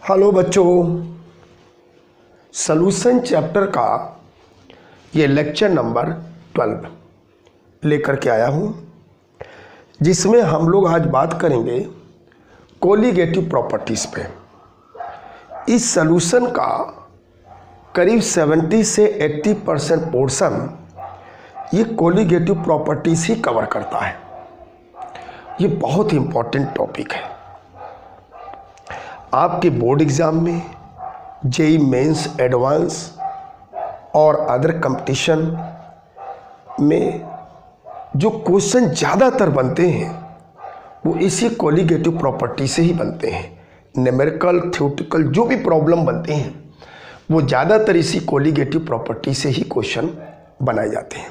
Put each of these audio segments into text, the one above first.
Hello बच्चों, solution chapter का ये लेक्चर नंबर 12 लेकर के आया हूँ, जिसमें हम लोग आज बात करेंगे कोलिगेटिव प्रॉपर्टीज़ पे। इस सॉल्यूशन का करीब 70 से 80% पोर्शन ये कोलिगेटिव प्रॉपर्टीज़ ही कवर करता है। ये बहुत ही इम्पोर्टेंट टॉपिक है। आपके बोर्ड एग्ज़ाम में, जेई मेंस, एडवांस और अदर कंपटीशन में जो क्वेश्चन ज़्यादातर बनते हैं वो इसी कोलिगेटिव प्रॉपर्टी से ही बनते हैं। न्यूमेरिकल, थ्योरेटिकल जो भी प्रॉब्लम बनते हैं वो ज़्यादातर इसी कोलिगेटिव प्रॉपर्टी से ही क्वेश्चन बनाए जाते हैं।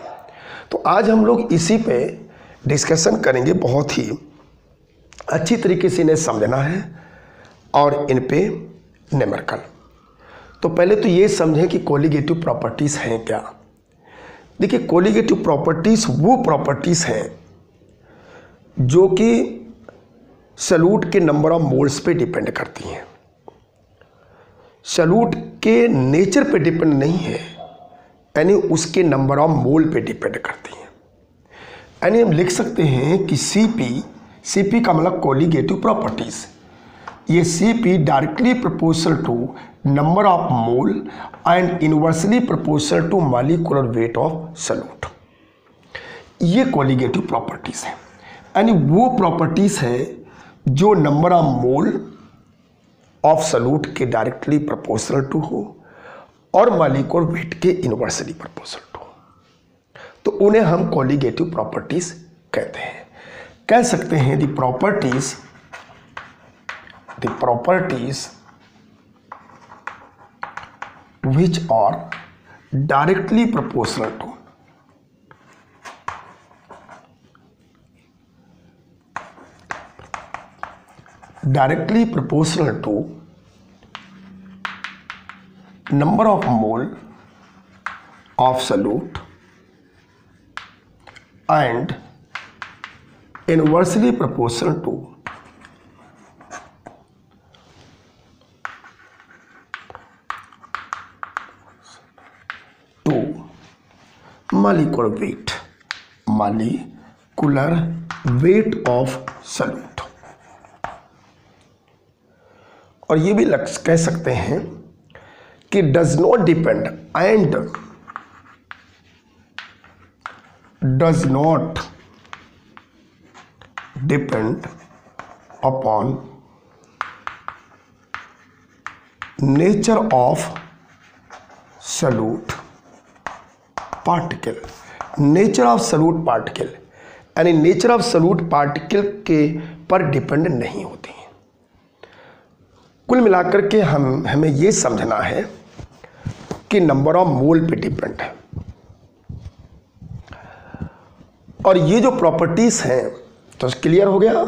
तो आज हम लोग इसी पे डिस्कशन करेंगे। बहुत ही अच्छी तरीके से इन्हें समझना है और इन पे न्यूमेरिकल। तो पहले तो ये समझें कि कोलिगेटिव प्रॉपर्टीज़ हैं क्या। देखिए, कोलिगेटिव प्रॉपर्टीज़ वो प्रॉपर्टीज़ हैं जो कि सॉल्यूट के नंबर ऑफ मोल्स पे डिपेंड करती हैं। सॉल्यूट के नेचर पे डिपेंड नहीं है, यानी उसके नंबर ऑफ मोल पे डिपेंड करती हैं। यानी हम लिख सकते हैं कि सीपी का मतलब कोलिगेटिव प्रॉपर्टीज़। ये CP directly proportional to number of mole and inversely proportional to molecular weight of solute. ये कोलिगेटिव प्रॉपर्टीज़ है, यानी वो प्रॉपर्टीज़ है जो number of mole of solute के डायरेक्टली प्रोपोर्शनल टू हो और मॉलिक्यूलर वेट के इनवर्सली प्रोपोर्शनल टू हो, तो उन्हें हम कोलिगेटिव प्रॉपर्टीज़ कहते हैं। कह सकते हैं the properties which are directly proportional to number of mole of solute and inversely proportional to molecular weight of solute। और ये भी कह सकते हैं कि does not depend upon nature of solute particle. Nature of solute particle यानी nature of solute particle के पर डिपेंड नहीं होती हैं। कुल मिलाकर के हमें ये समझना है कि नंबर ऑफ मोल पे डिपेंड है। और ये जो प्रॉपर्टीज हैं तो क्लियर हो गया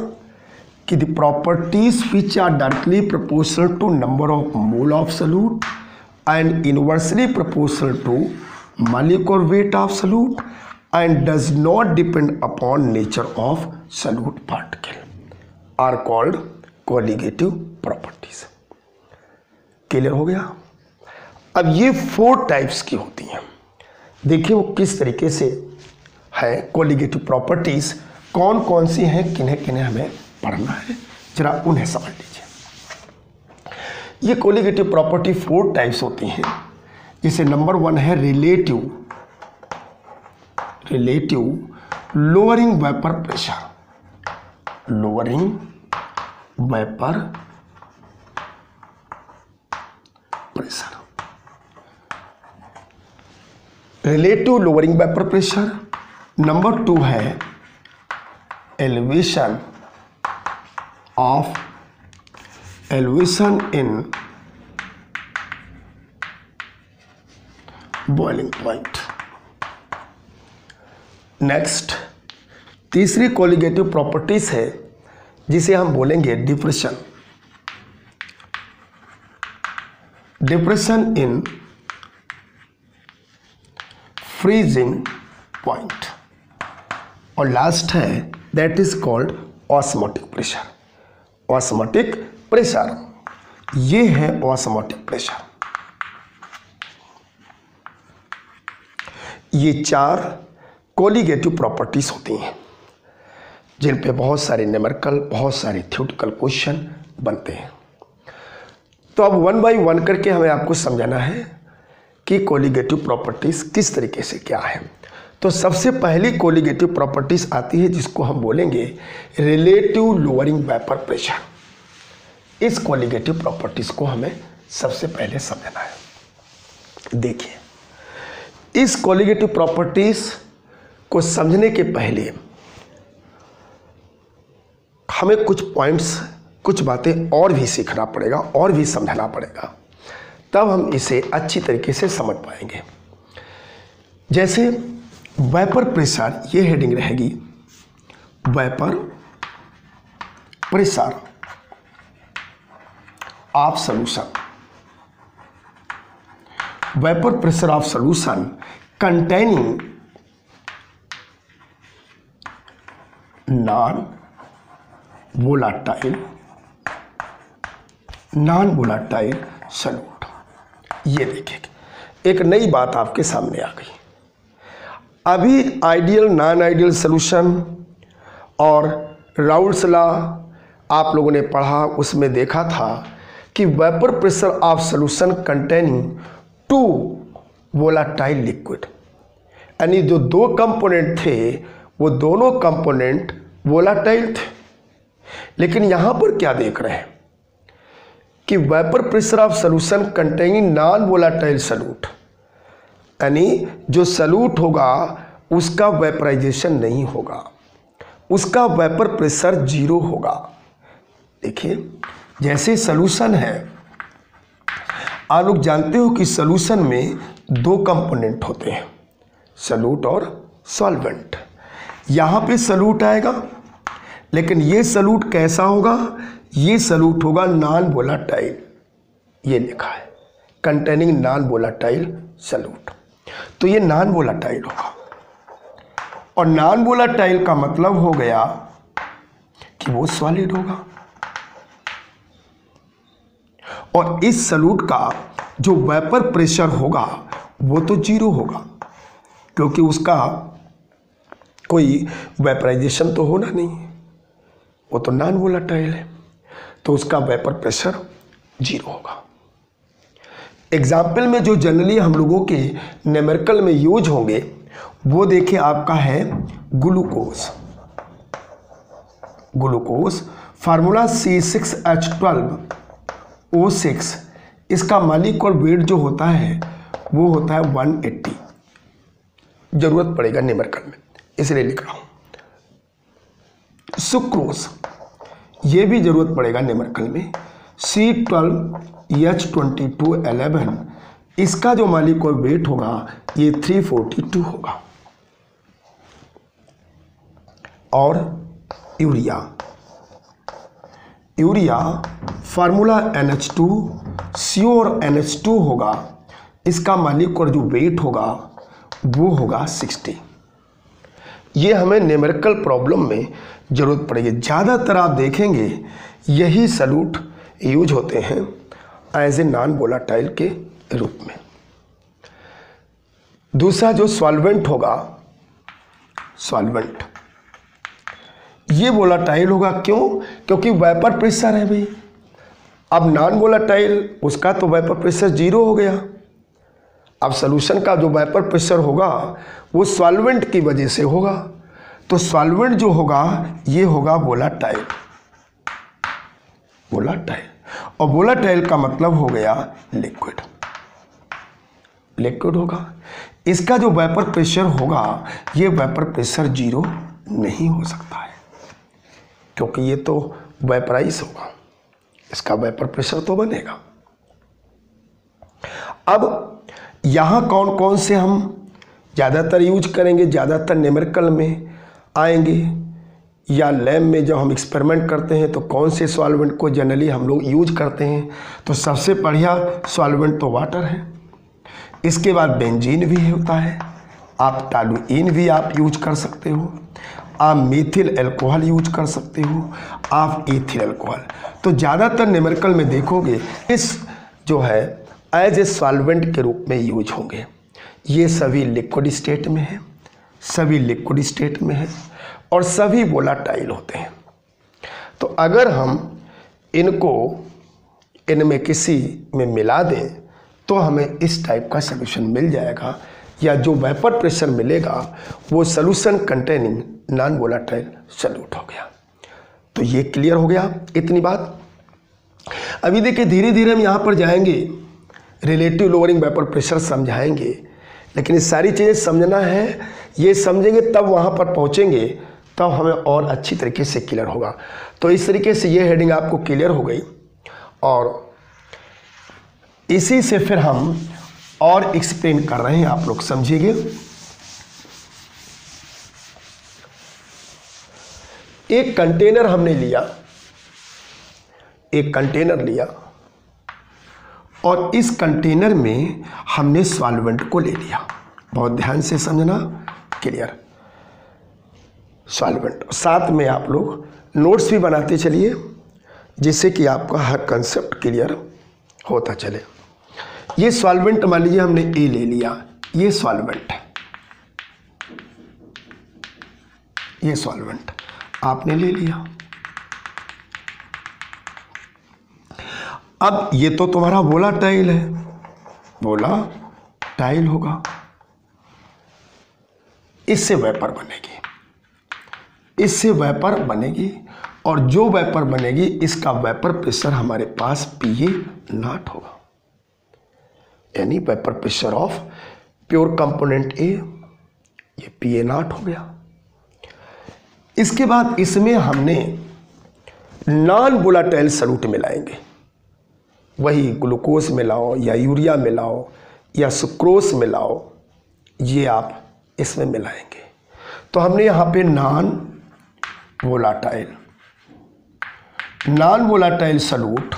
कि the properties which are directly proportional to number of mole of solute and inversely proportional to molecular weight of solute and does not depend upon nature of solute particle are called colligative properties। Clear हो गया। अब ये 4 types की होती हैं। देखिए वो किस तरीके से है कोलिगेटिव प्रॉपर्टीज, कौन कौन सी हैं, किन्हें किन्हें हमें पढ़ना है, जरा उन्हें समझ लीजिए। ये कोलिगेटिव प्रॉपर्टी 4 टाइप्स होती हैं, जिसे नंबर 1 है relative lowering vapour pressure, relative lowering vapour pressure. Number 2 है elevation in boiling point. Next, तीसरी कोलिगेटिव प्रॉपर्टीज है जिसे हम बोलेंगे डिप्रेशन इन फ्रीजिंग पॉइंट। और लास्ट है that is called osmotic pressure. ये है ऑस्मोटिक प्रेशर। ये 4 कोलिगेटिव प्रॉपर्टीज होती हैं जिन पे बहुत सारे न्यूमेरिकल, बहुत सारे थ्योरेटिकल क्वेश्चन बनते हैं। तो अब 1 बाय 1 करके हमें आपको समझाना है कि कोलिगेटिव प्रॉपर्टीज किस तरीके से क्या है। तो सबसे पहली कोलिगेटिव प्रॉपर्टीज आती है जिसको हम बोलेंगे रिलेटिव लोअरिंग वेपर प्रेशर। इस कोलिगेटिव प्रॉपर्टीज को हमें सबसे पहले समझना है। देखिए, इस कोलिगेटिव प्रॉपर्टीज को समझने के पहले हमें कुछ पॉइंट्स, कुछ बातें और भी सीखना पड़ेगा और भी समझना पड़ेगा, तब हम इसे अच्छी तरीके से समझ पाएंगे। जैसे वेपर प्रेशर, ये हेडिंग रहेगी vapour pressure of solution. Vapour pressure of solution containing non volatile solute. ये देखिए, एक नई बात आपके सामने आ गई। अभी आइडियल, नॉन आइडियल सॉल्यूशन और राउल्स लॉ आप लोगों ने पढ़ा, उसमें देखा था कि vapour pressure of solution containing 2 volatile liquid, यानी जो 2 कंपोनेंट थे वो दोनों कंपोनेंट वोलाटाइल थे। लेकिन यहां पर क्या देख रहे हैं कि vapour pressure of solution containing non volatile solute, यानी जो सॉल्यूट होगा उसका वेपराइजेशन नहीं होगा, उसका वेपर प्रेशर 0 होगा। देखिए, जैसे सॉल्यूशन है, आप लोग जानते हो कि सॉल्यूशन में 2 कंपोनेंट होते हैं, सॉल्यूट और सॉल्वेंट। यहाँ पे सॉल्यूट आएगा, लेकिन ये सॉल्यूट कैसा होगा? ये सॉल्यूट होगा नॉन वोलाटाइल। ये लिखा है कंटेनिंग नॉन वोलाटाइल सॉल्यूट, तो ये नॉन वोलाटाइल होगा। और नॉन वोलाटाइल का मतलब हो गया कि वो सॉलिड होगा। और इस सॉल्यूट का जो वेपर प्रेशर होगा वो तो 0 होगा, क्योंकि उसका कोई वेपराइजेशन तो होना नहीं, वो तो नॉन वोलाटाइल है, तो उसका वेपर प्रेशर 0 होगा। एग्जाम्पल में जो जनरली हम लोगों के न्यूमेरिकल में यूज होंगे वो देखिए आपका है ग्लूकोज। ग्लूकोज फार्मूला C6H12O6, इसका मॉलिक्यूलर वेट जो होता है वो होता है 180। जरूरत पड़ेगा न्यूमेरिकल में, इसलिए लिख रहा हूं। सुक्रोज, ये भी जरूरत पड़ेगा न्यूमेरिकल में, C12H2211, इसका जो मॉलिक्यूलर वेट होगा ये 342 होगा। और यूरिया, यूरिया फार्मूला NH2CO और NH2 होगा, इसका मॉलिक्यूलर जो वेट होगा वो होगा 60। ये हमें न्यूमेरिकल प्रॉब्लम में ज़रूरत पड़ेगी। ज़्यादातर आप देखेंगे यही सॉल्यूट यूज होते हैं एज ए नॉन वोलाटाइल के रूप में। दूसरा जो सॉल्वेंट होगा, सॉल्वेंट ये वोलाटाइल होगा। क्यों? क्योंकि वेपर प्रेशर है भाई। अब नॉन वोलाटाइल, उसका तो वेपर प्रेशर 0 हो गया। अब सॉल्यूशन का जो वेपर प्रेशर होगा वो सॉल्वेंट की वजह से होगा, तो सॉल्वेंट जो होगा ये होगा वोलाटाइल। वोलाटाइल, और वोलाटाइल का मतलब हो गया लिक्विड। लिक्विड होगा, इसका जो वेपर प्रेशर होगा ये वेपर प्रेशर 0 नहीं हो सकता है, क्योंकि ये तो वेपराइज होगा, इसका वेपर प्रेशर तो बनेगा। अब यहाँ कौन कौन से हम ज़्यादातर यूज करेंगे, ज़्यादातर न्यूमेरिकल में आएंगे, या लैब में जब हम एक्सपेरिमेंट करते हैं तो कौन से सॉल्वेंट को जनरली हम लोग यूज करते हैं? तो सबसे बढ़िया सॉल्वेंट तो वाटर है, इसके बाद बेंजीन भी होता है, आप टॉलुइन भी आप यूज कर सकते हो, आप मेथिल अल्कोहल यूज कर सकते हो, आप एथिल अल्कोहल। तो ज़्यादातर न्यूमेरिकल में देखोगे इस जो है एज ए सॉल्वेंट के रूप में यूज होंगे। ये सभी लिक्विड स्टेट में है, सभी लिक्विड स्टेट में है और सभी वोलाटाइल होते हैं। तो अगर हम इनको इनमें किसी में मिला दें तो हमें इस टाइप का सलूशन मिल जाएगा, या जो वेपर प्रेशर मिलेगा वो solution containing non volatile solute हो गया। तो ये क्लियर हो गया इतनी बात। अभी देखिए धीरे धीरे हम यहाँ पर जाएंगे, रिलेटिव लोअरिंग वेपर प्रेशर समझाएंगे, लेकिन ये सारी चीज़ें समझना है, ये समझेंगे तब वहाँ पर पहुँचेंगे, तब हमें और अच्छी तरीके से क्लियर होगा। तो इस तरीके से ये हेडिंग आपको क्लियर हो गई और इसी से फिर हम और एक्सप्लेन कर रहे हैं, आप लोग समझिएगा। एक कंटेनर हमने लिया, एक कंटेनर लिया और इस कंटेनर में हमने सॉल्वेंट को ले लिया। बहुत ध्यान से समझना, क्लियर। सॉल्वेंट साथ में आप लोग नोट्स भी बनाते चलिए, जिससे कि आपका हर कंसेप्ट क्लियर होता चले। ये सॉल्वेंट मान लीजिए हमने ए ले लिया, ये सॉल्वेंट है, ये सॉल्वेंट आपने ले लिया। अब ये तो तुम्हारा वोलाटाइल है, वोलाटाइल होगा, इससे वेपर बनेगी, इससे वेपर बनेगी और जो वेपर बनेगी इसका वेपर प्रेशर हमारे पास PA0 होगा, यानी vapour pressure of pure component ए, ये PA0 हो गया। इसके बाद इसमें हमने नॉन वोलाटाइल सॉल्यूट मिलाएंगे, वही ग्लूकोज मिलाओ या यूरिया मिलाओ या सुक्रोज मिलाओ, ये आप इसमें मिलाएंगे। तो हमने यहाँ पे नॉन वोलाटाइल सॉल्यूट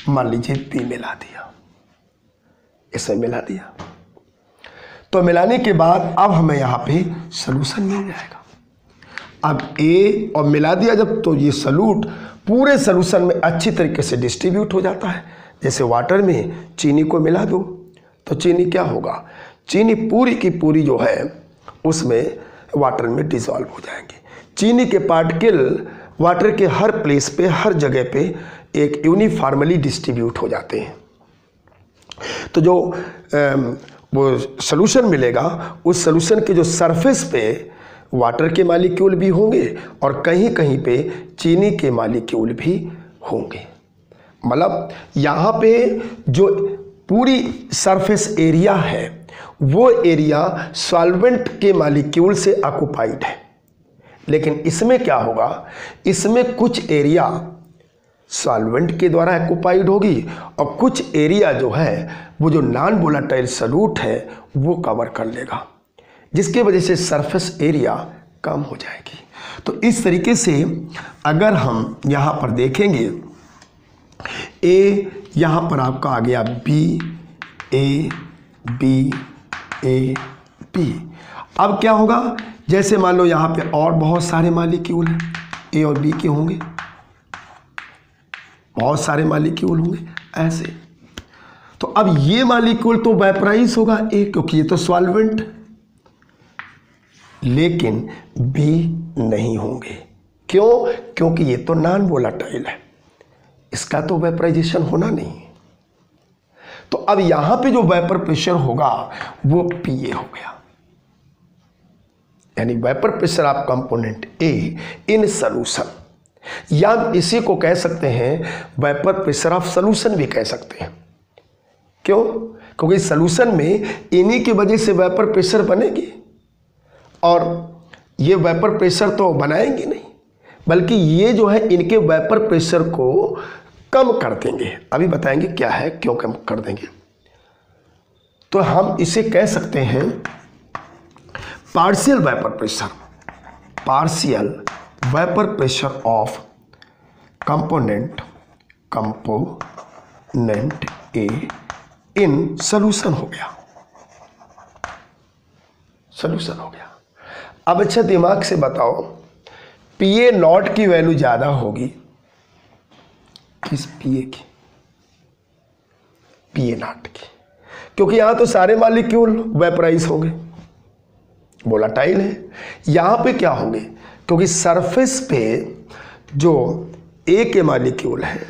मान लीजिए पी मिला दिया, इसमें मिला दिया। तो मिलाने के बाद अब हमें यहाँ पे सॉल्यूशन मिल जाएगा। अब ए और मिला दिया जब, तो ये सॉल्यूट पूरे सॉल्यूशन में अच्छी तरीके से डिस्ट्रीब्यूट हो जाता है। जैसे वाटर में चीनी को मिला दो तो चीनी क्या होगा, चीनी पूरी की पूरी जो है उसमें वाटर में डिसॉल्व हो जाएंगे। चीनी के पार्टिकल वाटर के हर प्लेस पे, हर जगह पे एक यूनिफॉर्मली डिस्ट्रीब्यूट हो जाते हैं। तो जो वो सॉल्यूशन मिलेगा, उस सॉल्यूशन के जो सरफेस पे वाटर के मॉलिक्यूल भी होंगे और कहीं कहीं पे चीनी के मॉलिक्यूल भी होंगे। मतलब यहाँ पे जो पूरी सरफेस एरिया है वो एरिया सॉल्वेंट के मॉलिक्यूल से ऑक्युपाइड है, लेकिन इसमें क्या होगा, इसमें कुछ एरिया सॉल्वेंट के द्वारा ऑक्युपाइड होगी और कुछ एरिया जो है वो जो नॉन वोलाटाइल सॉल्यूट है वो कवर कर लेगा, जिसके वजह से सरफेस एरिया कम हो जाएगी। तो इस तरीके से अगर हम यहाँ पर देखेंगे, ए यहाँ पर आपका आ गया B, A B, A B. अब क्या होगा, जैसे मान लो यहाँ पे और बहुत सारे मॉलिक्यूल हैं, ए और बी के होंगे, बहुत सारे मॉलिक्यूल होंगे ऐसे। तो अब ये मॉलिक्यूल तो वेपराइज होगा ए, क्योंकि ये तो सॉल्वेंट, लेकिन बी नहीं होंगे। क्यों? क्योंकि ये तो नॉन वोलाटाइल है, इसका तो वेपराइजेशन होना नहीं है। तो अब यहां पे जो वेपर प्रेशर होगा वो PA हो गया, यानी vapour pressure of component A in solution, या इसी को कह सकते हैं वेपर प्रेशर ऑफ सॉल्यूशन भी कह सकते हैं। क्यों? क्योंकि सॉल्यूशन में इन्हीं की वजह से वेपर प्रेशर बनेगी और ये वेपर प्रेशर तो बनाएंगे नहीं, बल्कि ये जो है इनके वेपर प्रेशर को कम कर देंगे। अभी बताएंगे क्या है, क्यों कम कर देंगे। तो हम इसे कह सकते हैं partial vapour pressure, partial vapour pressure of component A in solution हो गया, सॉल्यूशन हो गया। अब अच्छा दिमाग से बताओ, पीए नॉट की वैल्यू ज़्यादा होगी किस पीए की? पीए नॉट की, क्योंकि यहाँ तो सारे मॉलिक्यूल वेपराइज होंगे, वोलेटाइल है। यहाँ पे क्या होंगे? क्योंकि सरफेस पे जो ए के मॉलिक्यूल है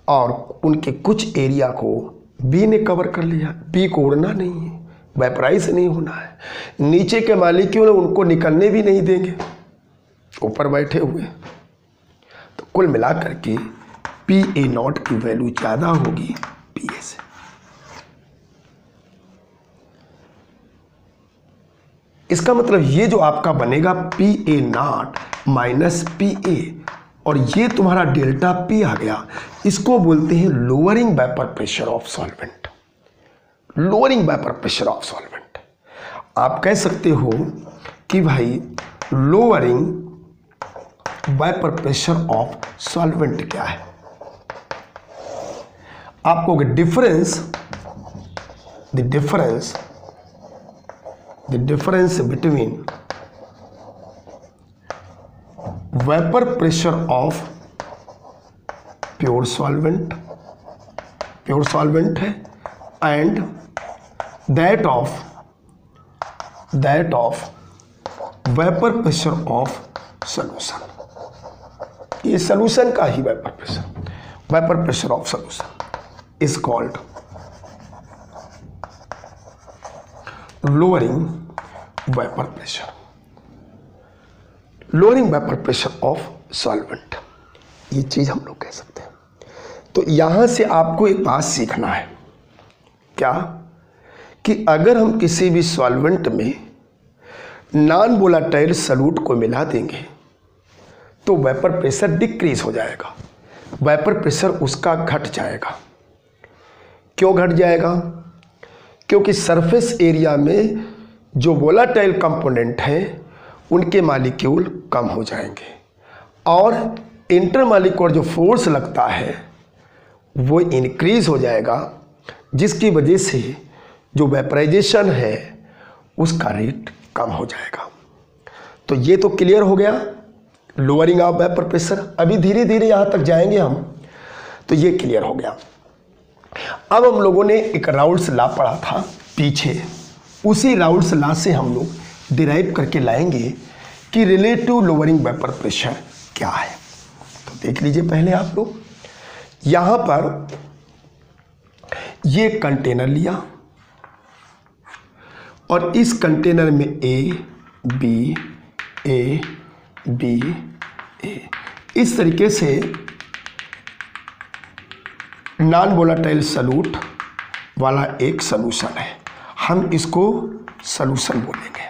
और उनके कुछ एरिया को बी ने कवर कर लिया, बी को उड़ना नहीं है, वेपराइज नहीं होना है। नीचे के मॉलिक्यूल उनको निकलने भी नहीं देंगे, ऊपर बैठे हुए। तो कुल मिलाकर के पी ए नॉट की वैल्यू ज़्यादा होगी पी ए से। इसका मतलब ये जो आपका बनेगा P A not minus P A, और ये तुम्हारा डेल्टा पी आ गया, इसको बोलते हैं lowering vapour pressure of solvent. Lowering vapour pressure of solvent. आप कह सकते हो कि भाई lowering vapour pressure of solvent क्या है? आपको difference between vapor pressure of pure solvent है, and that of vapor pressure of solution। ये solution का ही vapor pressure of solution is called lowering vapor pressure, lowering vapor pressure of solvent। ये चीज हम लोग कह सकते हैं। तो यहां से आपको एक बात सीखना है, क्या कि अगर हम किसी भी सॉल्वेंट में नॉन वोलेटाइल सॉल्यूट को मिला देंगे तो वेपर प्रेशर डिक्रीज हो जाएगा, वेपर प्रेशर उसका घट जाएगा। क्यों घट जाएगा? क्योंकि सरफेस एरिया में जो वोलेटाइल कंपोनेंट हैं उनके मॉलिक्यूल कम हो जाएंगे और इंटरमॉलिक्यूलर जो फोर्स लगता है वो इंक्रीज हो जाएगा, जिसकी वजह से जो वेपराइजेशन है उसका रेट कम हो जाएगा। तो ये तो क्लियर हो गया लोअरिंग ऑफ वेपर प्रेशर। अभी धीरे धीरे यहाँ तक जाएंगे हम, तो ये क्लियर हो गया। अब हम लोगों ने एक राउल्स लॉ पढ़ा था पीछे, उसी राउल्स लॉ से हम लोग डिराइव करके लाएंगे कि रिलेटिव लोअरिंग वेपर प्रेशर क्या है। तो देख लीजिए पहले आप लोग, यहाँ पर ये कंटेनर लिया और इस कंटेनर में ए बी इस तरीके से नॉन वोलेटाइल सॉल्यूट वाला एक सॉल्यूशन है, हम इसको सॉल्यूशन बोलेंगे।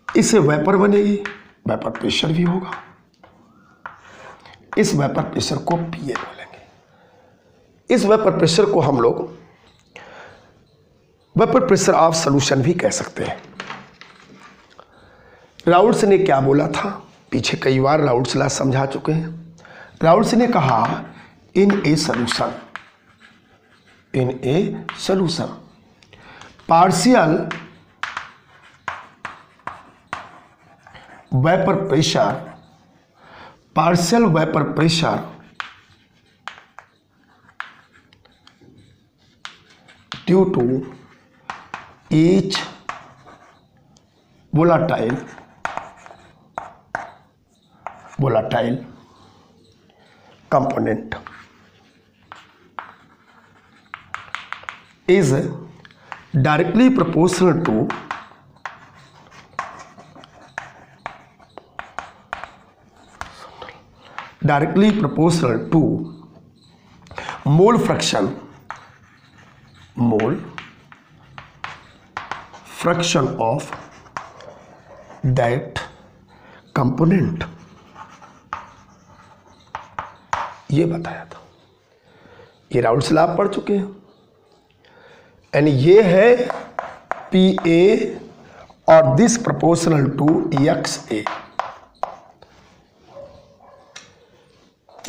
इससे वेपर बनेगी, वेपर प्रेशर भी होगा, इस वेपर प्रेशर को पीए बोलेंगे। इस वेपर प्रेशर को हम लोग वेपर प्रेशर ऑफ सॉल्यूशन भी कह सकते हैं। राउल्स ने क्या बोला था, पीछे कई बार राउल्स लॉ समझा चुके हैं। राउल्स ने कहा in a solution partial vapour pressure due to each volatile component is directly proportional to mole fraction of that component। ये बताया था, ये राउल्स लॉ आप पढ़ चुके हैं। यानी ये है पी ए और दिस प्रोपोर्शनल टू एक्स ए।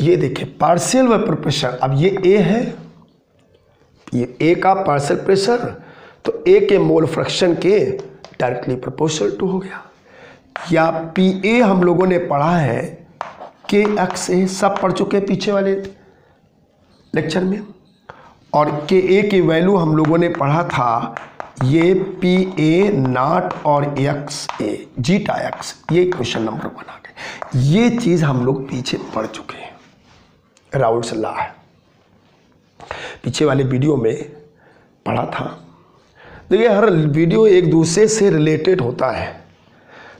ये देखिए पार्शियल वेपर प्रेशर, अब ये ए है, ये ए का पार्शियल प्रेशर, तो ए के मोल फ्रैक्शन के डायरेक्टली प्रोपोर्शनल टू हो गया। या PA हम लोगों ने पढ़ा है KXA, सब पढ़ चुके हैं पीछे वाले लेक्चर में। और KA की वैल्यू हम लोगों ने पढ़ा था ये PA नॉट और XA जीटा X, ये क्वेश्चन नंबर 1 आ गए। ये चीज़ हम लोग पीछे पढ़ चुके हैं, राउल्ट्स लॉ है, पीछे वाले वीडियो में पढ़ा था। देखिए हर वीडियो एक दूसरे से रिलेटेड होता है,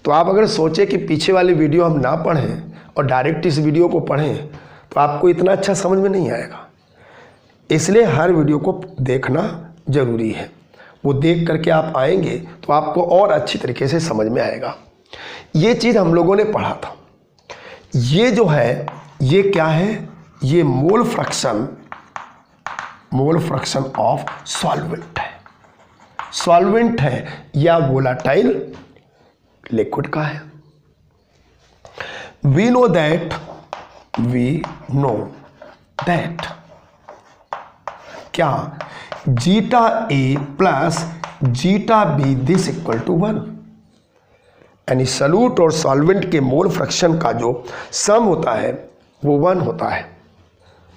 तो आप अगर सोचें कि पीछे वाले वीडियो हम ना पढ़ें और डायरेक्ट इस वीडियो को पढ़ें तो आपको इतना अच्छा समझ में नहीं आएगा। इसलिए हर वीडियो को देखना ज़रूरी है, वो देख करके आप आएंगे तो आपको और अच्छी तरीके से समझ में आएगा। ये चीज़ हम लोगों ने पढ़ा था। ये जो है ये क्या है, ये मोल फ्रैक्शन ऑफ सॉल्वेंट है, सॉल्वेंट है या वोलाटाइल लिक्विड का है। वी नो दैट क्या zeta A plus zeta B this equal to 1, यानी सॉल्यूट और सॉल्वेंट के मोल फ्रैक्शन का जो सम होता है वो 1 होता है,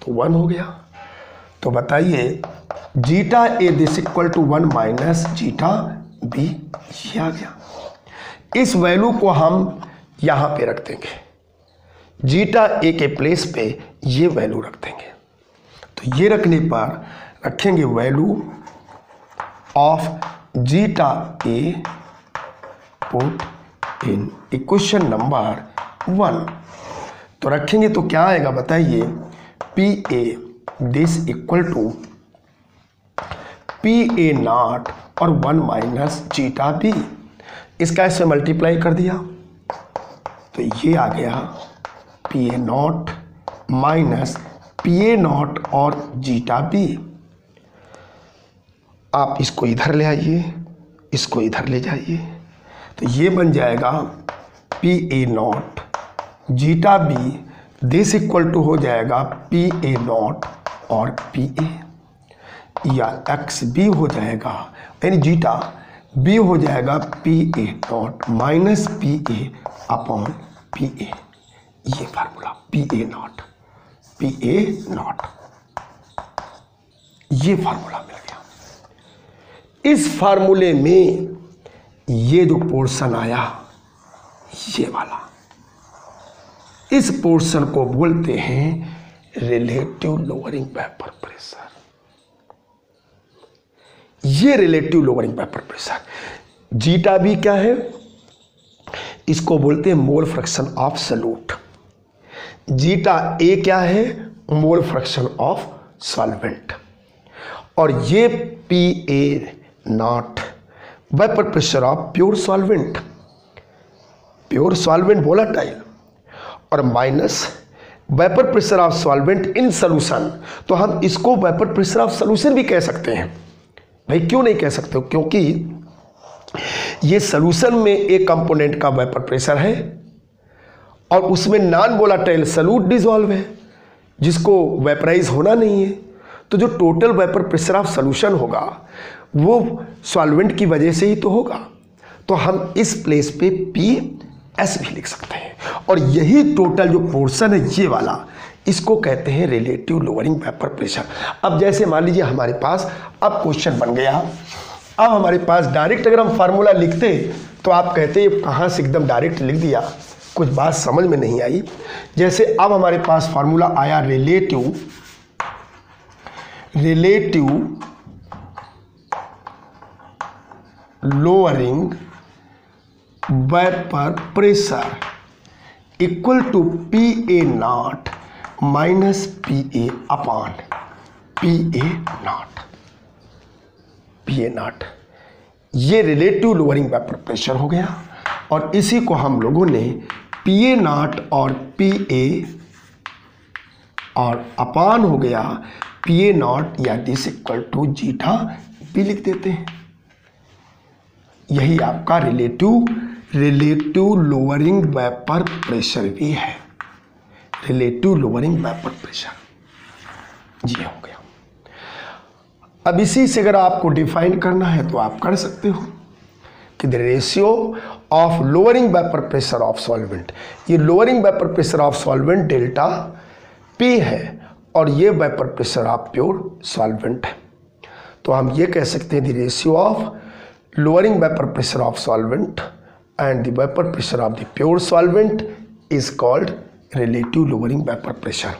तो 1 हो गया। तो बताइए zeta A this equal to 1 minus zeta B, ये आ गया। इस वैल्यू को हम यहाँ पे रख देंगे, जीटा A के प्लेस पे ये वैल्यू रख देंगे। तो ये रखने पर रखेंगे value of zeta A put in equation number 1। तो रखेंगे तो क्या आएगा बताइए, PA this equal to PA not और 1 माइनस जीटा B, इसका इससे मल्टीप्लाई कर दिया तो ये आ गया PA not minus PA not और जीटा B। आप इसको इधर ले आइए, इसको इधर ले जाइए, तो ये बन जाएगा PA not zeta B this equal to हो जाएगा PA नॉट और PA, या XB हो जाएगा, यानी जीटा B हो जाएगा PA not minus PA upon PA। ये फार्मूला PA नॉट ये फार्मूला मिल गया। इस फार्मूले में ये जो पोर्शन आया ये वाला, इस पोर्शन को बोलते हैं रिलेटिव लोअरिंग वेपर प्रेशर। ये relative lowering vapour pressure, zeta B क्या है, इसको बोलते हैं मोल fraction of solute. Zeta A क्या है, मोल फ्रैक्शन ऑफ सॉल्वेंट। और ये PA nought vapour pressure of pure solvent, volatile, और minus vapour pressure of solvent in solution. तो हम इसको वेपर प्रेशर ऑफ सॉल्यूशन भी कह सकते हैं। भाई क्यों नहीं कह सकते हो, क्योंकि ये सॉल्यूशन में एक कंपोनेंट का वेपर प्रेशर है और उसमें नॉन वोलाटाइल सॉल्यूट डिसॉल्व है जिसको वेपराइज होना नहीं है। तो जो total vapour pressure of solution होगा वो सॉल्वेंट की वजह से ही तो होगा। तो हम इस प्लेस पे PS भी लिख सकते हैं, और यही टोटल जो पोर्शन है ये वाला, इसको कहते हैं रिलेटिव लोअरिंग वेपर प्रेशर। अब जैसे मान लीजिए हमारे पास अब क्वेश्चन बन गया, अब हमारे पास डायरेक्ट अगर हम फार्मूला लिखते तो आप कहते ये कहाँ से एकदम डायरेक्ट लिख दिया, कुछ बात समझ में नहीं आई। जैसे अब हमारे पास फार्मूला आया relative lowering vapour pressure equal to PA not minus PA upon PA not. ये रिलेटिव लोअरिंग वेपर प्रेशर हो गया, और इसी को हम लोगों ने PA नॉट और PA और अपान हो गया PA नॉट या this equal to zeta B लिख देते हैं। यही आपका रिलेटिव लोअरिंग वेपर प्रेशर भी है, रिलेटिव लोअरिंग वेपर प्रेशर ये हो गया। अब इसी से अगर आपको डिफाइन करना है तो आप कर सकते हो कि the ratio of lowering vapour pressure of solvent, ये lowering vapour pressure of solvent delta P है और ये vapour pressure of pure solvent है। तो हम ये कह सकते हैं the ratio of lowering vapour pressure of solvent and the vapour pressure of the pure solvent is called relative lowering vapour pressure.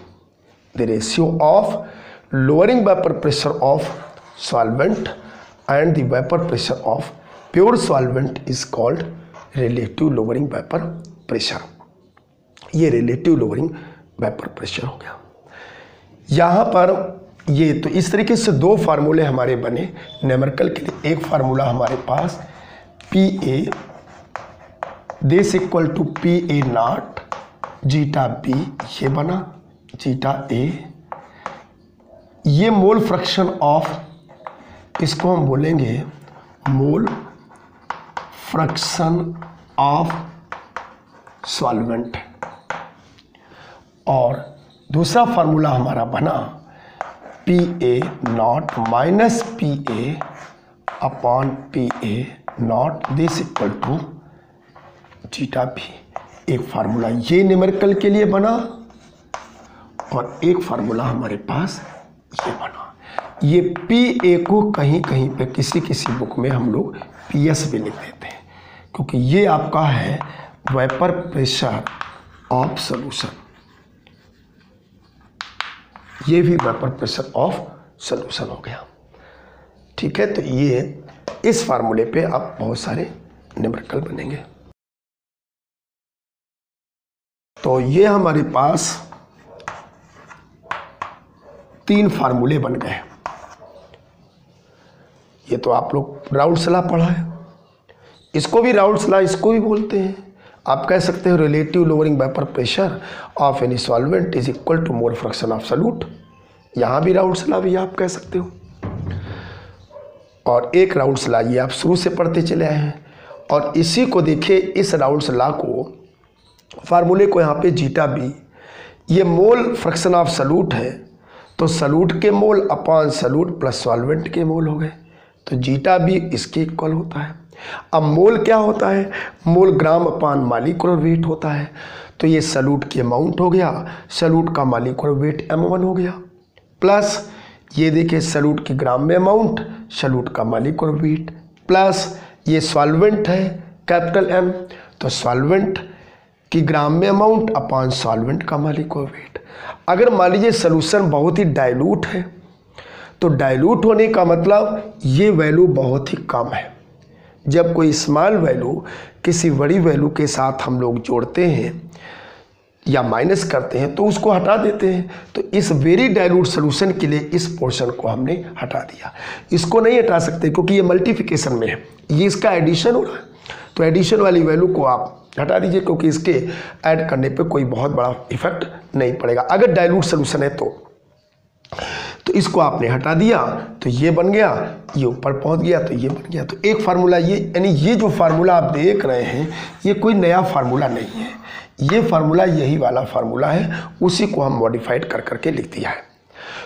The ratio of lowering vapour pressure of solvent and the vapor pressure of pure solvent is called relative lowering vapor pressure। ये relative lowering vapor pressure हो गया। यहाँ पर ये तो इस तरीके से दो फार्मूले हमारे बने न्यूमेरिकल के लिए। एक फार्मूला हमारे पास PA this equal to PA not zeta B, ये बना जीटा A। ये मोल फ्रैक्शन ऑफ, इसको हम बोलेंगे मोल फ्रैक्शन ऑफ सॉल्वेंट। और दूसरा फार्मूला हमारा बना PA not minus PA upon PA not this equal to zeta B। एक फार्मूला ये न्यूमेरिकल के लिए बना और एक फार्मूला हमारे पास ये बना। ये PA को कहीं कहीं पे किसी किसी बुक में हम लोग PS भी लिख देते हैं, क्योंकि ये आपका है वेपर प्रेशर ऑफ सॉल्यूशन, ये भी वेपर प्रेशर ऑफ सॉल्यूशन हो गया। ठीक है, तो ये इस फार्मूले पे अब बहुत सारे न्यूमेरिकल बनेंगे। तो ये हमारे पास 3 फार्मूले बन गए। ये तो आप लोग राउल्ट लॉ पढ़ा है, इसको भी राउल्ट लॉ इसको भी बोलते हैं। आप कह सकते हो relative lowering vapour pressure of any solvent is equal to mole fraction of solute. यहाँ भी राउल्ट लॉ भी आप कह सकते हो। और एक राउल्ट लॉ ये आप शुरू से पढ़ते चले आए हैं, और इसी को देखिए, इस राउल्ट लॉ को फार्मूले को यहाँ पे जीटा B, ये मोल फ्रैक्शन ऑफ सॉल्यूट है, तो सॉल्यूट के mole upon solute plus solvent के मोल हो गए, तो जीटा B इसके इक्वल होता है। अब मोल क्या होता है, मोल ग्राम अपॉन मॉलिक्यूलर वेट होता है, तो ये सॉल्यूट की अमाउंट हो गया, सॉल्यूट का मॉलिक्यूलर वेट M1 हो गया, प्लस ये देखिए सॉल्यूट की ग्राम में अमाउंट, सॉल्यूट का मॉलिक्यूलर वेट, प्लस ये सॉल्वेंट है कैपिटल M, तो सॉल्वेंट की ग्राम में अमाउंट अपॉन सॉल्वेंट का मॉलिक्यूलर वेट। अगर मान लीजिए सॉल्यूशन बहुत ही डाइल्यूट है, तो डाइल्यूट होने का मतलब ये वैल्यू बहुत ही कम है। जब कोई स्मॉल वैल्यू किसी बड़ी वैल्यू के साथ हम लोग जोड़ते हैं या माइनस करते हैं तो उसको हटा देते हैं। तो इस वेरी डाइल्यूट सॉल्यूशन के लिए इस पोर्शन को हमने हटा दिया। इसको नहीं हटा सकते क्योंकि ये मल्टीप्लिकेशन में है, ये इसका एडिशन हो रहा है, तो एडिशन वाली वैल्यू को आप हटा दीजिए, क्योंकि इसके ऐड करने पे कोई बहुत बड़ा इफेक्ट नहीं पड़ेगा। अगर डाइल्यूट सॉल्यूशन है तो इसको आपने हटा दिया, तो ये बन गया, ये ऊपर पहुंच गया, तो ये बन गया। तो एक फार्मूला ये, यानी ये जो फार्मूला आप देख रहे हैं ये कोई नया फार्मूला नहीं है, ये फार्मूला यही वाला फार्मूला है, उसी को हम मॉडिफाइड कर करके लिख दिया है।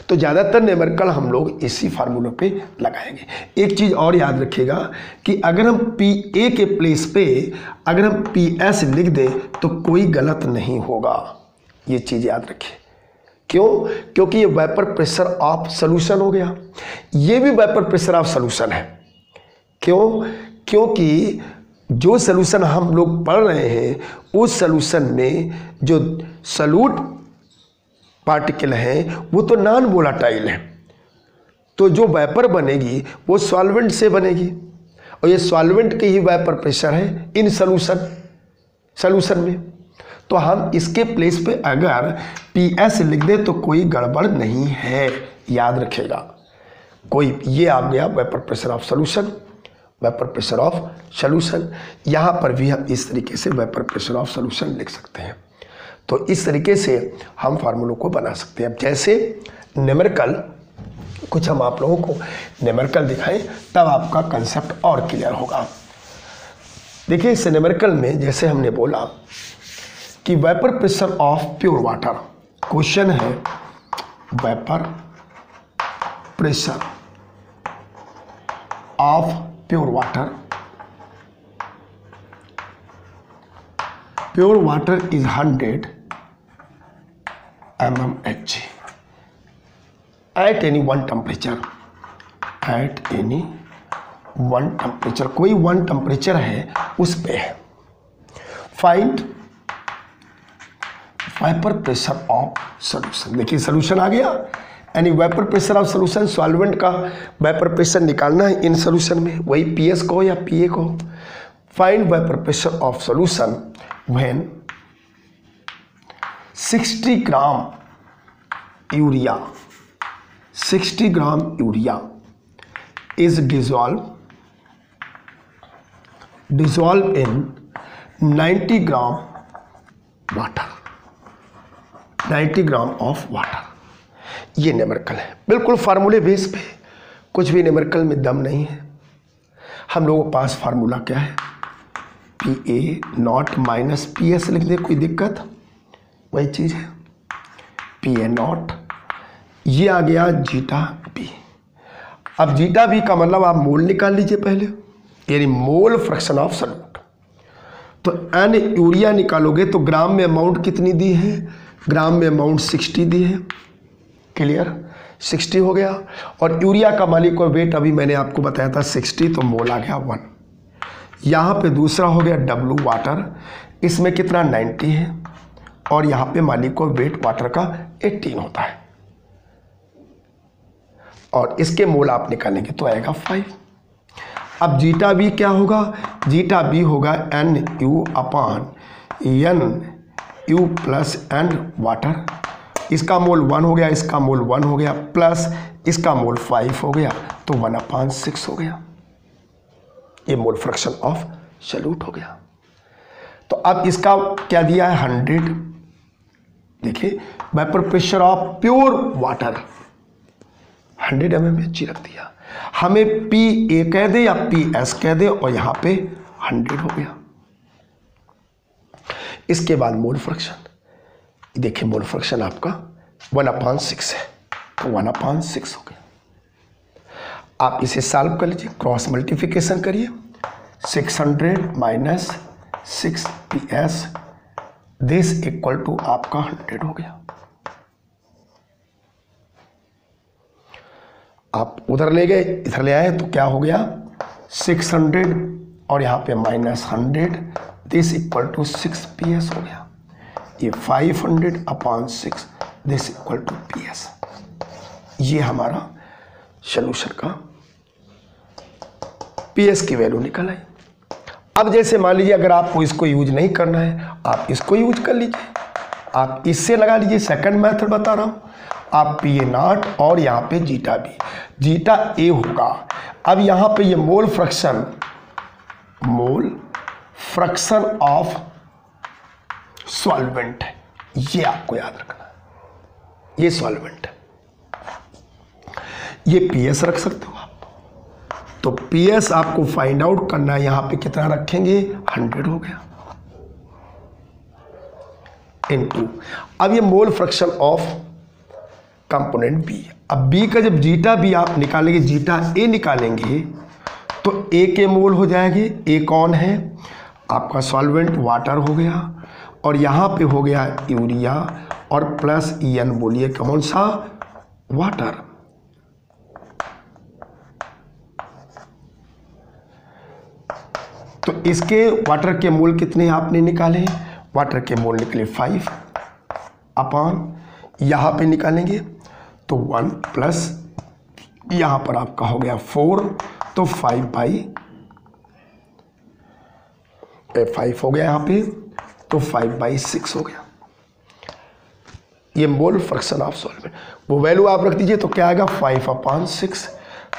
तो ज़्यादातर न्यूमेरिकल हम लोग इसी फार्मूले पे लगाएंगे। एक चीज़ और याद रखिएगा कि अगर हम PA के प्लेस पे अगर हम PS लिख दें तो कोई गलत नहीं होगा, ये चीज़ याद रखिए। क्यों? क्योंकि ये वेपर प्रेशर ऑफ सॉल्यूशन हो गया, ये भी वेपर प्रेशर ऑफ सॉल्यूशन है। क्यों? क्योंकि जो सॉल्यूशन हम लोग पढ़ रहे हैं उस सॉल्यूशन में जो सॉल्यूट पार्टिकल हैं वो तो नॉन वोलाटाइल है, तो जो वेपर बनेगी वो सॉल्वेंट से बनेगी, और ये सॉल्वेंट के ही वेपर प्रेशर है इन सॉल्यूशन में। तो हम इसके प्लेस पे अगर PS लिख दें तो कोई गड़बड़ नहीं है, याद रखेगा। कोई ये आ गया vapour pressure of solution, vapour pressure of solution. यहाँ पर भी हम इस तरीके से वेपर प्रेशर ऑफ सॉल्यूशन लिख सकते हैं। तो इस तरीके से हम फार्मूलों को बना सकते हैं। अब जैसे न्यूमेरिकल, कुछ हम आप लोगों को न्यूमेरिकल दिखाएं तब आपका कंसेप्ट और क्लियर होगा। देखिए इस न्यूमेरिकल में जैसे हमने बोला कि vapour pressure of pure water, question है vapour pressure of pure water pure water is 100 mmHg at any one temperature, at any one temperature, कोई वन टेम्परेचर है उस पे है। Find vapour pressure of solution. देखिए सॉल्यूशन आ गया, यानी vapour pressure of solution, solvent का वेपर प्रेशर निकालना है इन सॉल्यूशन में, वही पीएस को या पीए को। Find vapour pressure of solution when 60 gram urea, 60 gram urea is dissolve in 90 gram water, 90 gram of water. ये न्यूमेरिकल है, बिल्कुल फार्मूले बेस पे, कुछ भी न्यूमेरिकल में दम नहीं है। हम लोगों के पास फार्मूला क्या है, P A not minus P S लिख दे, कोई दिक्कत, वही चीज़ है, पी ए नॉट, ये आ गया जीटा बी। अब जीटा बी का मतलब आप मोल निकाल लीजिए पहले, यानी मोल फ्रैक्शन ऑफ सॉल्यूट। तो एन यूरिया निकालोगे तो ग्राम में अमाउंट कितनी दी है, ग्राम में अमाउंट 60 दी है, क्लियर, 60 हो गया। और यूरिया का मालिक और वेट अभी मैंने आपको बताया था 60, तो मोल आ गया 1। यहाँ पे दूसरा हो गया डब्लू वाटर, इसमें कितना 90 है, और यहाँ पे मालिक और वेट वाटर का 18 होता है, और इसके मोल आप निकालेंगे तो आएगा 5। अब जीटा बी क्या होगा, जीटा बी होगा N U upon N U plus N water, इसका मोल 1 हो गया, इसका मोल 1 हो गया, प्लस इसका मोल 5 हो गया, तो 1/6 हो गया। ये मोल फ्रैक्शन ऑफ सॉल्यूट हो गया। तो अब इसका क्या दिया है 100, देखिए vapour pressure of pure water 100 mmHg रख दिया, हमें पी ए कह दे या पी एस कह दे, और यहां पे 100 हो गया। इसके बाद मोल फ्रैक्शन, देखिए मोल फ्रैक्शन आपका 1/6 है, तो 1/6 हो गया। आप इसे सॉल्व कर लीजिए, क्रॉस मल्टीप्लिकेशन करिए, 600 minus 6 P S this equal to आपका 100 हो गया। आप उधर ले गए, इधर ले आए, तो क्या हो गया 600 और यहाँ पे -100, this equal to 6 P S हो गया। ये 500/6 this equal to P S. ये हमारा सॉल्यूशन का पी एस की वैल्यू निकल आई। अब जैसे मान लीजिए अगर आपको इसको यूज नहीं करना है, आप इसको यूज कर लीजिए, आप इससे लगा लीजिए, सेकंड मेथड बता रहा हूँ, आप पी ए नॉट और यहाँ पे जीटा बी, जीटा ए होगा। अब यहाँ पे ये मोल फ्रैक्शन ऑफ सॉल्वेंट है, ये आपको याद रखना है, ये सॉल्वेंट है, ये पी एस रख सकते हो आप। तो पी एस आपको फाइंड आउट करना है, यहाँ पे कितना रखेंगे 100 हो गया इनटू, अब ये mole fraction of component B. अब बी का जब जीटा बी आप निकालेंगे, जीटा ए निकालेंगे, तो ए के मोल हो जाएंगे, ए कौन है आपका सॉल्वेंट वाटर हो गया, और यहाँ पे हो गया यूरिया, और प्लस एन बोलिए कौन सा वाटर। तो इसके वाटर के मोल कितने आपने निकाले, वाटर के मोल निकले 5 अपान, यहाँ पे निकालेंगे तो 1 प्लस यहाँ पर आपका हो गया 4, तो 5 हो गया यहाँ पे, तो 5/6 हो गया। ये मोल फ्रैक्शन ऑफ सॉल्वेंट, वो वैल्यू आप रख दीजिए, तो क्या आएगा 5/6,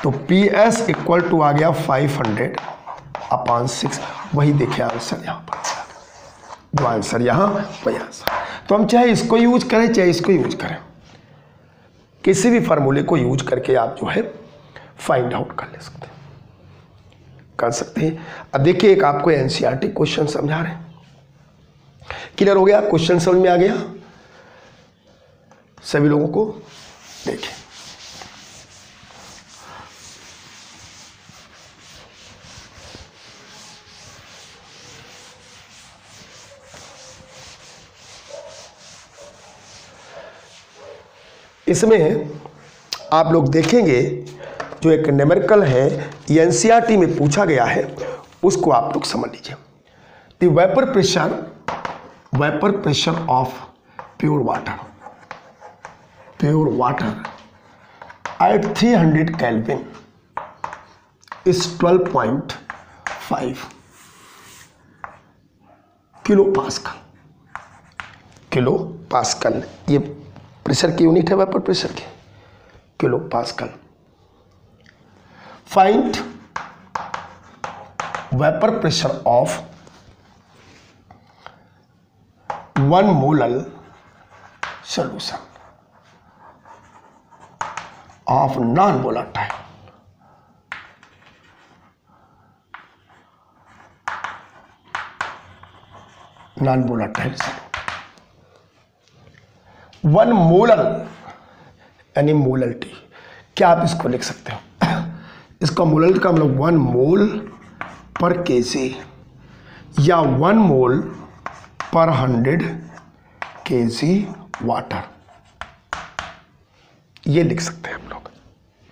तो पी एस इक्वल टू आ गया 500/6। वही देखिए आंसर यहाँ पर, जो आंसर यहाँ वही आंसर। तो हम चाहे इसको यूज करें चाहे इसको यूज करें, किसी भी फार्मूले को यूज करके आप जो है फाइंड आउट कर सकते हैं। अब देखिए एक आपको एनसीईआरटी क्वेश्चन समझा रहे हैं, क्लियर हो गया, क्वेश्चन समझ में आ गया सभी लोगों को। देखिए इसमें आप लोग देखेंगे जो एक न्यूमेरिकल है ये एनसीईआरटी में पूछा गया है, उसको आप लोग समझ लीजिए। The vapour pressure of pure water at 300 Kelvin is 12.5 kilo pascal. ये प्रेशर की यूनिट है, वेपर प्रेशर की, kilo pascal. Find vapour pressure of 1 molar solution of non-volatile solute। 1 molar यानी मोलरिटी, क्या आप इसको लिख सकते हो? इसका मोलरिटी का मतलब 1 मोल पर केजी या 1 मोल पर 100 केजी वाटर, ये लिख सकते हैं हम लोग।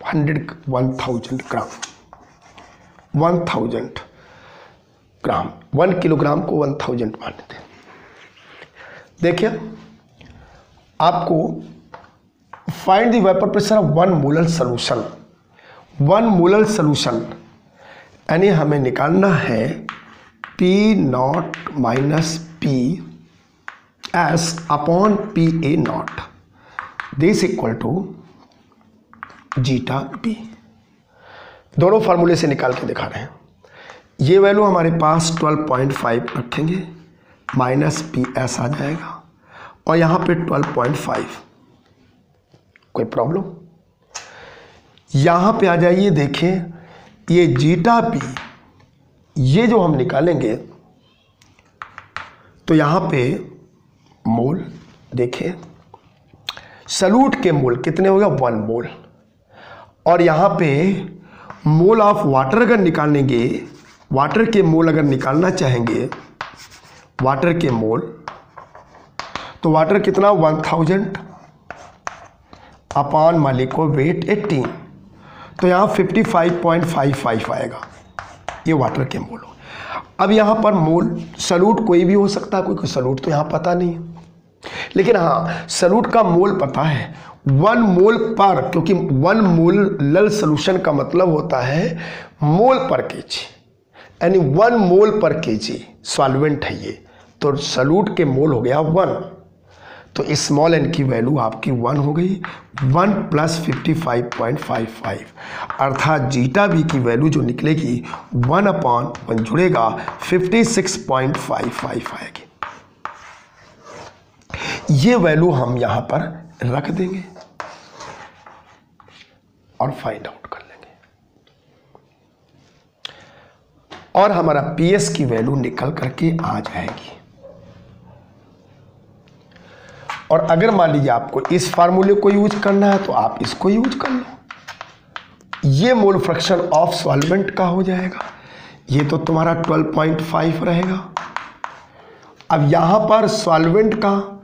1000 ग्राम, 1000 ग्राम, 1 किलोग्राम को 1000 मान लेते हैं। देखिए आपको find the vapour pressure of 1 molar solution. 1 molar solution यानी हमें निकालना है P0 minus PS upon PA0, this equal to zeta P। दोनों फार्मूले से निकाल के दिखा रहे हैं। ये वैल्यू हमारे पास 12.5 रखेंगे, माइनस PS आ जाएगा और यहाँ पे 12.5। कोई प्रॉब्लम? यहाँ पे आ जाइए, देखें ये जीटा P, ये जो हम निकालेंगे तो यहाँ पे मोल, देखें सॉल्यूट के मोल कितने हो गया? 1 मोल। और यहाँ पे मोल ऑफ वाटर अगर निकालेंगे, वाटर के मोल अगर निकालना चाहेंगे, वाटर के मोल, तो वाटर कितना? 1000 अपॉन मालिको वेट 18, तो यहाँ 55.55 आएगा, ये वाटर के मोल हो। अब यहाँ पर मोल सॉल्यूट कोई भी हो सकता है, कोई सॉल्यूट तो यहाँ पता नहीं है, लेकिन हाँ सॉल्यूट का मोल पता है 1 मोल पर, क्योंकि 1 मोलर सॉल्यूशन का मतलब होता है मोल पर केजी, यानी 1 मोल पर केजी सॉल्वेंट है ये, तो सॉल्यूट के मोल हो गया 1, तो स्मॉल n की वैल्यू आपकी 1 हो गई। 1 प्लस 55.55 अर्थात जीटा बी की वैल्यू जो निकलेगी 1/1 जुड़ेगा 56.55 आएगी। ये वैल्यू हम यहां पर रख देंगे और फाइंड आउट कर लेंगे और हमारा PS की वैल्यू निकल करके आ जाएगी। और अगर मान लीजिए आपको इस फार्मूले को यूज करना है तो आप इसको यूज कर लो, ये मोल फ्रैक्शन ऑफ सॉल्वेंट का हो जाएगा, ये तो तुम्हारा 12.5 रहेगा। अब यहां पर सॉल्वेंट का,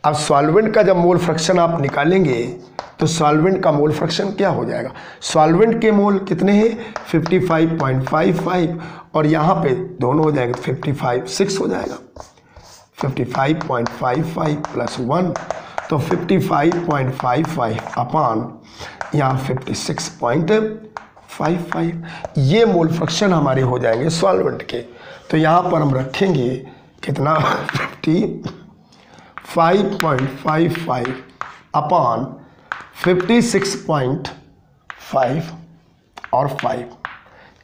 अब सॉल्वेंट का जब मोल फ्रैक्शन आप निकालेंगे तो सॉल्वेंट का मोल फ्रैक्शन क्या हो जाएगा? सॉल्वेंट के मोल कितने हैं? 55.55 और यहाँ पे दोनों हो जाएंगे, 55.6 हो जाएगा। 55.55 प्लस 1 तो 55.55 अपॉन यहाँ 56.55, ये मोल फ्रैक्शन हमारे हो जाएंगे सॉल्वेंट के। तो यहाँ पर हम रखेंगे कितना? 55.55 अपॉन 56.5 और 5,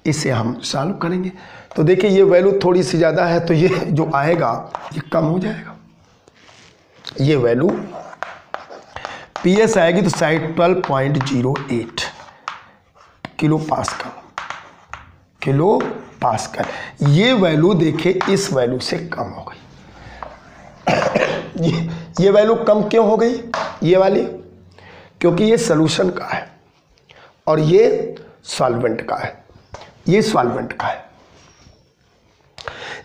इसे हम सॉल्व करेंगे। तो देखिए ये वैल्यू थोड़ी सी ज़्यादा है, तो ये जो आएगा ये कम हो जाएगा। ये वैल्यू PS आएगी तो साइड 12.08 किलो पास्कल। ये वैल्यू देखिए इस वैल्यू से कम हो गई। ये वैल्यू कम क्यों हो गई? ये वाली, क्योंकि ये सॉल्यूशन का है और ये सॉल्वेंट का है, ये सॉल्वेंट का है।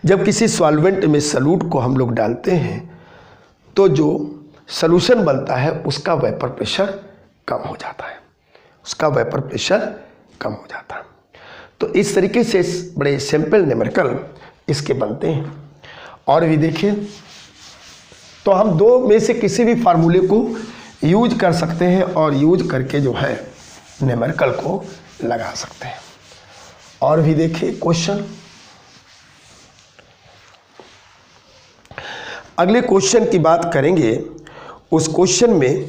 जब किसी सॉल्वेंट में सॉल्यूट को हम लोग डालते हैं तो जो सॉल्यूशन बनता है उसका वेपर प्रेशर कम हो जाता है, उसका वेपर प्रेशर कम हो जाता है। तो इस तरीके से बड़े सिंपल न्यूमेरिकल इसके बनते हैं। और भी देखिए, तो हम दो में से किसी भी फार्मूले को यूज कर सकते हैं और यूज करके जो है न्यूमेरिकल को लगा सकते हैं। और भी देखिए क्वेश्चन, अगले क्वेश्चन की बात करेंगे। उस क्वेश्चन में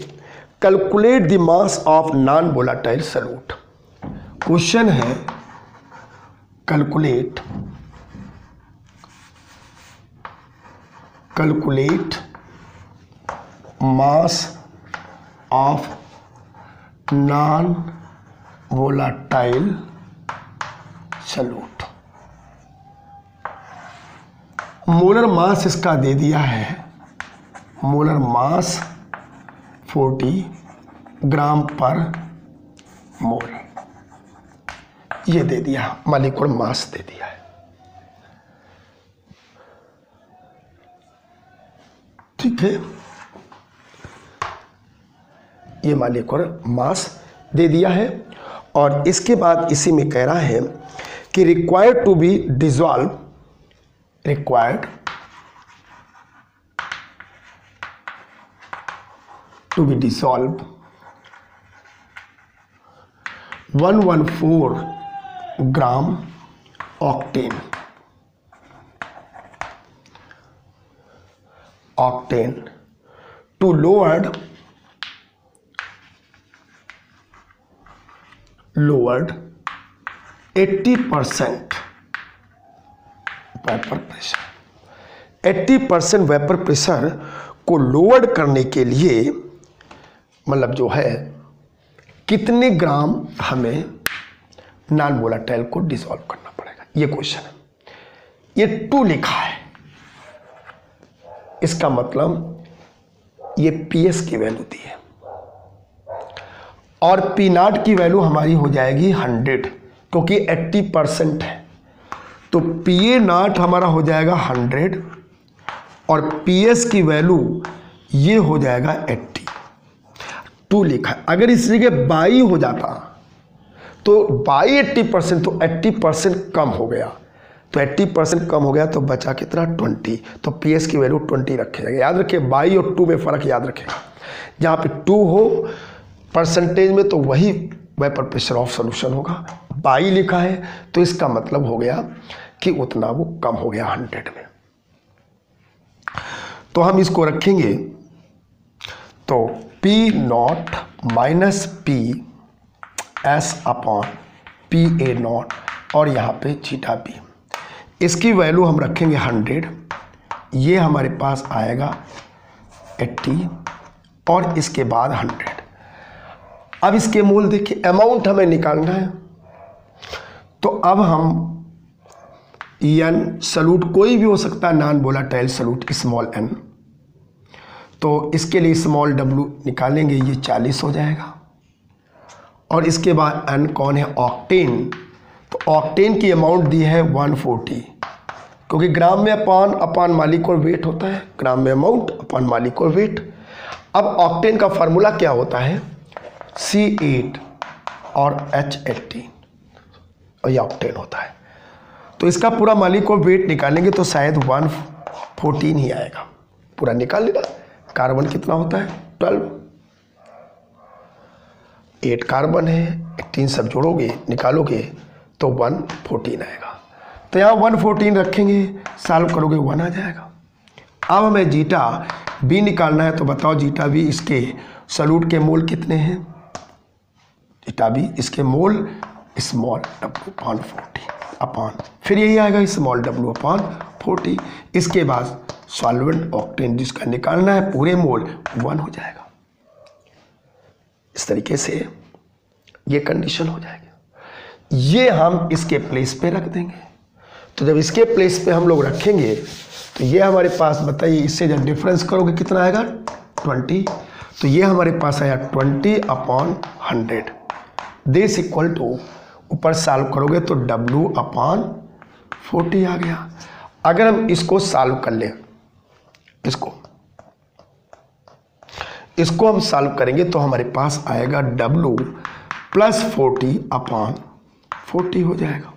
calculate the mass of non volatile solute. Question है calculate mass of non volatile solute. Molar mass इसका दे दिया है, मोलर मास 40 ग्राम पर मोल, ये दे दिया, मॉलिक्यूलर मास दे दिया है। ठीक है, ये मॉलिक्यूलर मास दे दिया है। और इसके बाद इसी में कह रहा है कि required to be dissolve, required to be dissolved 114 gram octane to lowered 80% vapour pressure. 80% vapour pressure को लोअर करने के लिए मतलब जो है कितने ग्राम हमें नॉन वोलेटाइल को डिसॉल्व करना पड़ेगा, ये क्वेश्चन है। ये 2 लिखा है, इसका मतलब ये पीएस की वैल्यू दी है और पी नॉट की वैल्यू हमारी हो जाएगी 100, क्योंकि 80% है। तो पी ए नॉट हमारा हो जाएगा 100 और पी एस की वैल्यू ये हो जाएगा 80। 2 लिखा है। अगर इस जगह बाई हो जाता तो बाई 80%, तो 80% कम हो गया, तो 80% कम हो गया तो बचा कितना 20, तो पी एस की वैल्यू 20 रखेगा। याद रखिए, बाई और 2 में फ़र्क याद रखेगा। जहाँ पे 2 हो परसेंटेज में तो वही वेपर प्रेशर ऑफ सॉल्यूशन होगा। बाई लिखा है तो इसका मतलब हो गया कि उतना वो कम हो गया 100 में। तो हम इसको रखेंगे, तो P not minus P S upon P A not और यहाँ पे थीटा पी, इसकी वैल्यू हम रखेंगे 100, ये हमारे पास आएगा 80 और इसके बाद 100। अब इसके मोल देखिए, अमाउंट हमें निकालना है। तो अब हम एन सॉल्यूट कोई भी हो सकता है, non volatile solute small N, तो इसके लिए स्मॉल डब्ल्यू निकालेंगे, ये 40 हो जाएगा। और इसके बाद एन कौन है, ऑक्टेन। तो ऑक्टेन की अमाउंट दी है 140, क्योंकि ग्राम में अपान मॉलिक्यूलर वेट होता है, ग्राम में अमाउंट अपान मॉलिक्यूलर वेट। अब ऑक्टेन का फार्मूला क्या होता है, C8 और H18 और ये ऑक्टेन होता है। तो इसका पूरा मॉलिक्यूलर वेट निकालेंगे तो शायद 114 ही आएगा। पूरा निकाल लेना। कार्बन कितना होता है 12, 8 कार्बन है, 18 सब जोड़ोगे निकालोगे तो 114 आएगा। तो यहाँ 114 रखेंगे, सॉल्व करोगे 1 आ जाएगा। अब हमें जीटा बी निकालना है, तो बताओ जीटा बी इसके सॉल्यूट के मोल कितने हैं। जीटा बी इसके मोल स्मॉल डब्ल्यू अपॉन 40 अपॉन, फिर यही आएगा स्मॉल डब्ल्यू अपॉन 40। इसके बाद सॉल्वेंट ऑक्टेन जिसका निकालना है पूरे मोल 1 हो जाएगा। इस तरीके से ये कंडीशन हो जाएगी। ये हम इसके प्लेस पे रख देंगे। तो जब इसके प्लेस पे हम लोग रखेंगे तो ये हमारे पास, बताइए इससे जब डिफरेंस करोगे कितना आएगा 20, तो ये हमारे पास आया 20 अपॉन 100 दिस इक्वल टू, ऊपर सॉल्व करोगे तो W अपॉन 40 आ गया। अगर हम इसको सॉल्व कर लें, इसको हम सॉल्व करेंगे तो हमारे पास आएगा W + 40/40 हो जाएगा।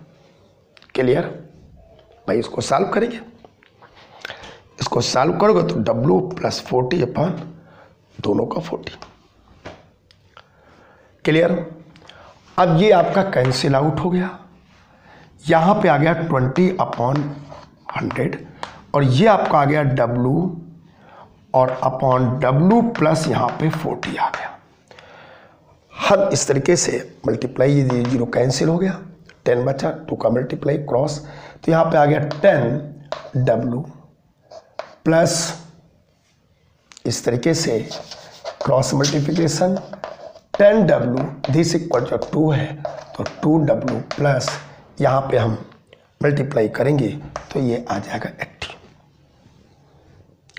क्लियर भाई, इसको सॉल्व करेंगे, इसको सॉल्व करोगे तो W + 40 दोनों का 40। क्लियर। अब ये आपका कैंसिल आउट हो गया, यहाँ पे आ गया 20/100 और ये आपका आ गया W और W प्लस यहाँ पे 40 आ गया। हम इस तरीके से मल्टीप्लाई, ये 0 कैंसिल हो गया, 10 बचा, 2 का मल्टीप्लाई क्रॉस, तो यहाँ पे आ गया 10W प्लस इस तरीके से cross multiplication 10W this equal to 2 है तो 2W प्लस यहाँ पे हम मल्टीप्लाई करेंगे तो ये आ जाएगा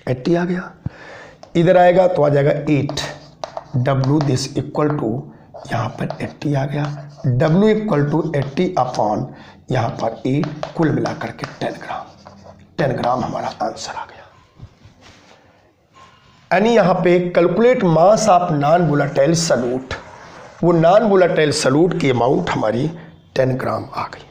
80 आ गया। इधर आएगा तो आ जाएगा 8W दिस इक्वल टू यहाँ पर 80 आ गया, W इक्वल टू 80 यहाँ पर 8, कुल मिला करके 10 ग्राम हमारा आंसर आ गया। यानी यहाँ पे calculate mass of non volatile solute, वो नॉन वोलेटाइल सॉल्यूट की अमाउंट हमारी 10 ग्राम आ गई।